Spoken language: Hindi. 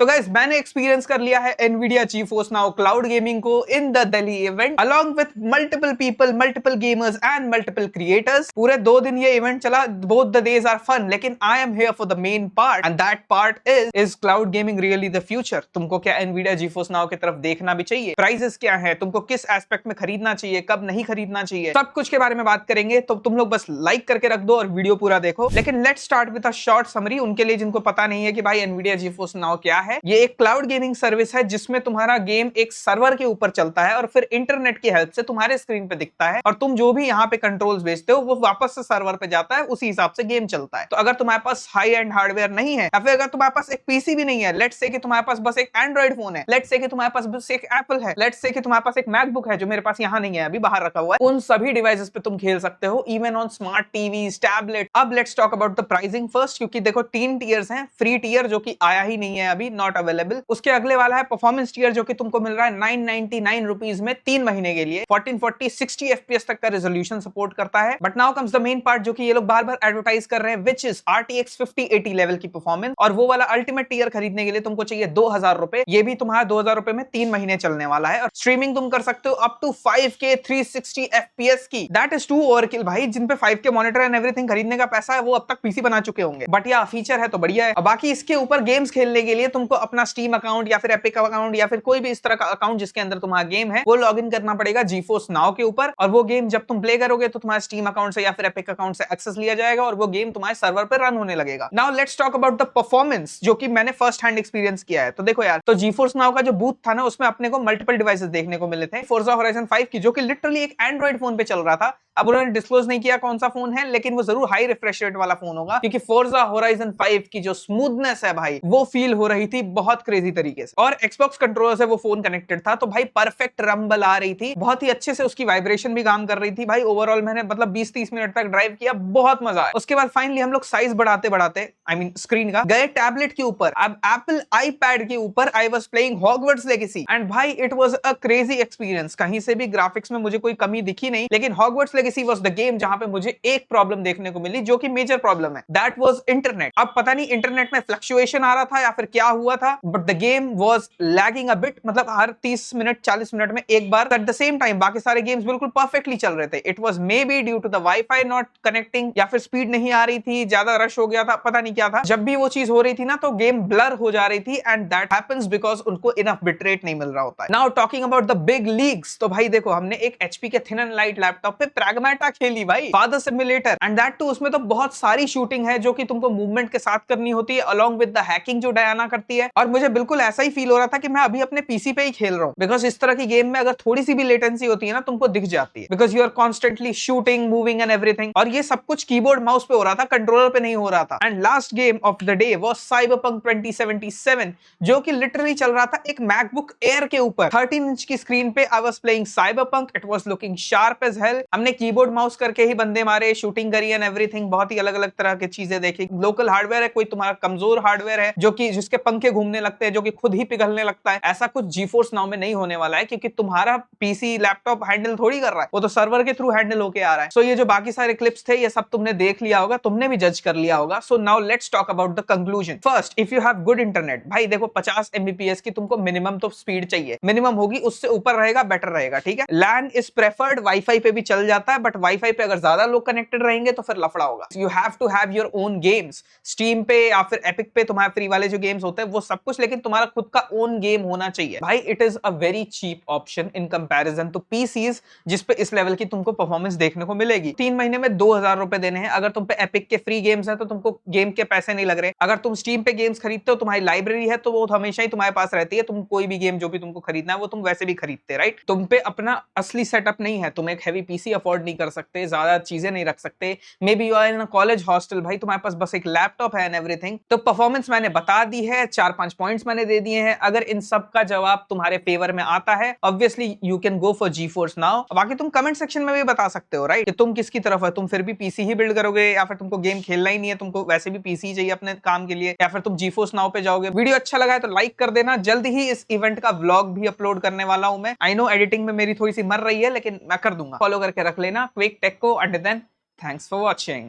तो गाइस मैंने एक्सपीरियंस कर लिया है Nvidia GeForce Now cloud gaming को in the Delhi event along with multiple people, multiple gamers and multiple creators. पूरे 2 दिन ये इवेंट चला, both the days are fun, लेकिन I am here for the main part and that part is cloud gaming really the future? तुमको क्या एनवीडिया GeForce Now की तरफ देखना भी चाहिए? प्राइसेस क्या है, तुमको किस एस्पेक्ट में खरीदना चाहिए, कब नहीं खरीदना चाहिए, सब कुछ के बारे में बात करेंगे। तो तुम लोग बस लाइक करके रख दो और वीडियो पूरा देखो। लेकिन let's start with a short summary उनके लिए जिनको पता नहीं है कि भाई एनवीडिया GeForce Now क्या है। ये एक क्लाउड गेमिंग सर्विस है जिसमें तुम्हारा गेम एक सर्वर के ऊपर चलता है और फिर इंटरनेट की हेल्प से तुम्हारे स्क्रीन पे दिखता है और तुम जो भी यहाँ पे कंट्रोल्स भेजते हो वो वापस से सर्वर पे जाता है, उसी हिसाब से गेम चलता है। तो अगर तुम्हारे पास हाई एंड हार्डवेयर नहीं है या फिर अगर तुम्हारे पास एक पीसी भी नहीं है, लेट्स से कि तुम्हारे पास बस एक एंड्रॉइड फोन है, लेट्स से कि तुम्हारे पास बस एक एप्पल है, लेट्स से कि तुम्हारे पास एक मैकबुक है जो मेरे पास यहाँ नहीं है, अभी बाहर रखा हुआ है, उन सभी डिवाइसेस पे तुम खेल सकते हो, even on smart TVs, tablet. अब let's talk about the pricing first, क्योंकि देखो 3 टीयर्स हैं। फ्री टीयर जो कि आया ही नहीं है अभी, नॉट अवेलेबल। उसके अगले वाला है परफॉर्मेंस टीयर जो कि तुमको मिल रहा है 999 रुपीज में 3 महीने के लिए। 1440 60 FPS तक का रेजोल्यूशन सपोर्ट करता है। But now comes the main part जो कि ये लोग बार बार एडवर्टाइज कर रहे हैं, विच इज RTX 5080 लेवल की परफॉर्मेंस। और वो वाला अल्टीमेट टीयर खरीदने के लिए तुमको चाहिए 2000 रुपए। ये भी तुम्हारा 2000 रुपए में 3 महीने चलने वाला है और स्ट्रीमिंग तुम कर सकते हो अप टू 5K 360 FPS की। दैट इज टू ओवरकिल भाई। जिन पे 5K मॉनिटर एंड एवरीथिंग खरीदने का पैसा है वो अब तक पीसी बना चुके होंगे। बट या फीचर है तो बढ़िया है। बाकी इसके ऊपर गेम्स खेलने के लिए तुमको अपना स्टीम अकाउंट या फिर एपिक अकाउंट या फिर कोई भी इस तरह का अकाउंट जिसके अंदर तुम्हारा गेम है वो लॉग इन करना पड़ेगा GeForce Now के ऊपर। और वो गेम जब तुम प्ले करोगे तो तुम्हारे स्टीम अकाउंट से या फिर एपिक अकाउंट से एक्सेस लिया जाएगा और वो गेम तुम्हारे सर्वर पर रन होने लगेगा। Now let's talk about the performance जो कि मैंने फर्स्ट हैंड एक्सपीरियंस किया है। तो देखो यार, तो GeForce Now का जो बूथ था ना उसमें अपने को मल्टीपल डिवाइसेस देखने को मिले थे। Forza Horizon 5 की जो कि लिटरली एक एंड्रॉइड फोन पे चल रहा था। अब उन्होंने डिस्क्लोज नहीं किया कौन सा फोन है, लेकिन वो जरूर हाई रिफ्रेश रेट वाला फोन होगा, क्योंकि Forza Horizon 5 की जो स्मूथनेस है भाई वो फील हो रही थी बहुत क्रेजी तरीके से। और Xbox कंट्रोलर से वो फोन कनेक्टेड था तो भाई परफेक्ट रंबल आ रही थी, बहुत ही अच्छे से उसकी वाइब्रेशन भी काम कर रही थी भाई। ओवरऑल मैंने मतलब 20-30 मिनट तक ड्राइव किया, बहुत मजा आया। उसके बाद फाइनली हम लोग साइज बढ़ाते बढ़ाते स्क्रीन का गए टैबलेट के ऊपर। अब एप्पल iPad के ऊपर I was playing Hogwarts Legacy and भाई it was a crazy experience. कहीं से भी ग्राफिक्स में मुझे कोई कमी दिखी नहीं, लेकिन Hogwarts legacy was the game जहां पे मुझे एक प्रॉब्लम देखने को मिली जो कि मेजर प्रॉब्लम है, दैट वाज इंटरनेट। अब पता नहीं इंटरनेट में फ्लक्चुएशन आ रहा था या फिर क्या हुआ था, but the game was lagging a bit. मतलब हर 30 मिनट 40 मिनट में एक बार एट द सेम टाइम बाकी सारे गेम्स बिल्कुल परफेक्टली चल रहे थे। It was maybe due to the wifi not connecting या फिर स्पीड नहीं आ रही थी, ज्यादा रश हो गया था, पता नहीं क्या था। जब भी वो चीज हो रही थी ना तो गेम ब्लर हो जा रही थी एंड दैट हैपेंस बिकॉज उनको इनफ बिट रेट नहीं मिल रहा होता है। Now talking about the big leagues, तो भाई देखो हमने एक HP के थिन एंड लाइट लैपटॉप पे प्रैग्मेटा खेली भाई, father simulator, and that too उसमें तो बहुत सारी शूटिंग है जो कि तुमको मूवमेंट के साथ करनी होती है अलोंग विद द हैकिंग जो डायना करती है। और मुझे बिल्कुल ऐसा ही फील हो रहा था कि मैं अभी अपने पीसी पे ही खेल रहा हूं, बिकॉज इस तरह की गेम में अगर थोड़ी सी भी लेटेंसी होती है ना तुमको दिख जाती है, because you are constantly shooting, moving and everything. और ये सब कुछ कीबोर्ड माउस पे हो रहा था, कंट्रोलर पे नहीं हो रहा था। And last game of the day was cyberpunk 2077 जो कि लिटरली चल रहा था एक मैकबुक एयर के ऊपर 13 इंच की स्क्रीन पे। I was playing Cyberpunk, it was looking sharp as hell. हमने कीबोर्ड माउस करके ही बंदे मारे, शूटिंग करी एंड एवरीथिंग, बहुत ही अलग अलग तरह की चीजें देखी। लोकल हार्डवेयर है, कोई तुम्हारा कमजोर हार्डवेयर है जो कि जिसके पंखे घूमने लगते हैं, जो कि खुद ही पिघलने लगता है, ऐसा कुछ GeForce Now में नहीं होने वाला है, क्योंकि तुम्हारा पीसी लैपटॉप हैंडल थोड़ी कर रहा है, वो तो सर्वर के थ्रू हैंडल होके आ रहा है। सो ये जो बाकी सारे क्लिप्स थे ये सब तुमने देख लिया होगा, तुमने भी जज कर लिया होगा। So now let's talk about the conclusion. First, if you have good internet, भाई देखो 50 Mbps की तुमको मिनिमम तो स्पीड चाहिए, मिनिमम होगी, उससे ऊपर रहेगा बेटर रहेगा, ठीक है। LAN इज प्रेफर्ड, वाईफाई पे भी चल जाता है, बट वाईफाई पे अगर ज्यादा लोग कनेक्टेड रहेंगे तो फिर लफड़ा होगा। You have to have your own games, Steam पे या फिर एपिक पे तुम्हारे फ्री वाले जो गेम्स होते हैं वो सब कुछ, लेकिन तुम्हारा खुद का ओन गेम होना चाहिए भाई। It is a very cheap option in comparison to PCs जिस पे इस लेवल की तुमको परफॉर्मेंस देखने को मिलेगी। 3 महीने में 2000 रुपए देने हैं। अगर तुम पे एपिक के फ्री गेम्स हैं तो तुमको गेम के पैसे नहीं लग रहे। अगर तुम स्टीम पे गेम्स खरीदते हो, तुम्हारी लाइब्रेरी है तो वो हमेशा ही तुम्हारे पास रहती है, तुम कोई भी गेम जो भी तुमको खरीदना है वो तुम वैसे भी खरीदते, राइट। तुम पे अपना असली सेटअप नहीं है, तुम एक हैवी पीसी अफोर्ड नहीं कर सकते, ज्यादा चीजें नहीं रख सकते, maybe you are in a college hostel, भाई तुम्हारे पास बस एक लैपटॉप है एंड एवरीथिंग। तो परफॉर्मेंस मैंने बता दी है, 4-5 पॉइंट्स मैंने दे दिए हैं। अगर इन सब का जवाब तुम्हारे फेवर में आता है, obviously you can go for GeForce Now। बाकी तुम कमेंट सेक्शन में भी बता सकते हो, राइट, कि तुम किसकी तरफ है। तुम फिर भी पीसी ही बिल्ड करोगे या फिर तुमको गेम खेलना ही नहीं है, तुमको वैसे भी पीसी चाहिए अपने काम के लिए, या फिर तुम GeForce Now पे जाओगे। वीडियो अच्छा लगा है तो लाइक कर देना। जल्द ही इस इवेंट का व्लॉग भी अपलोड करने वाला हूं मैं। आई नो एडिटिंग में मेरी थोड़ी सी मर रही है, लेकिन मैं कर दूंगा। फॉलो करके रख लेना क्विक टेक को। Until then, thanks for watching.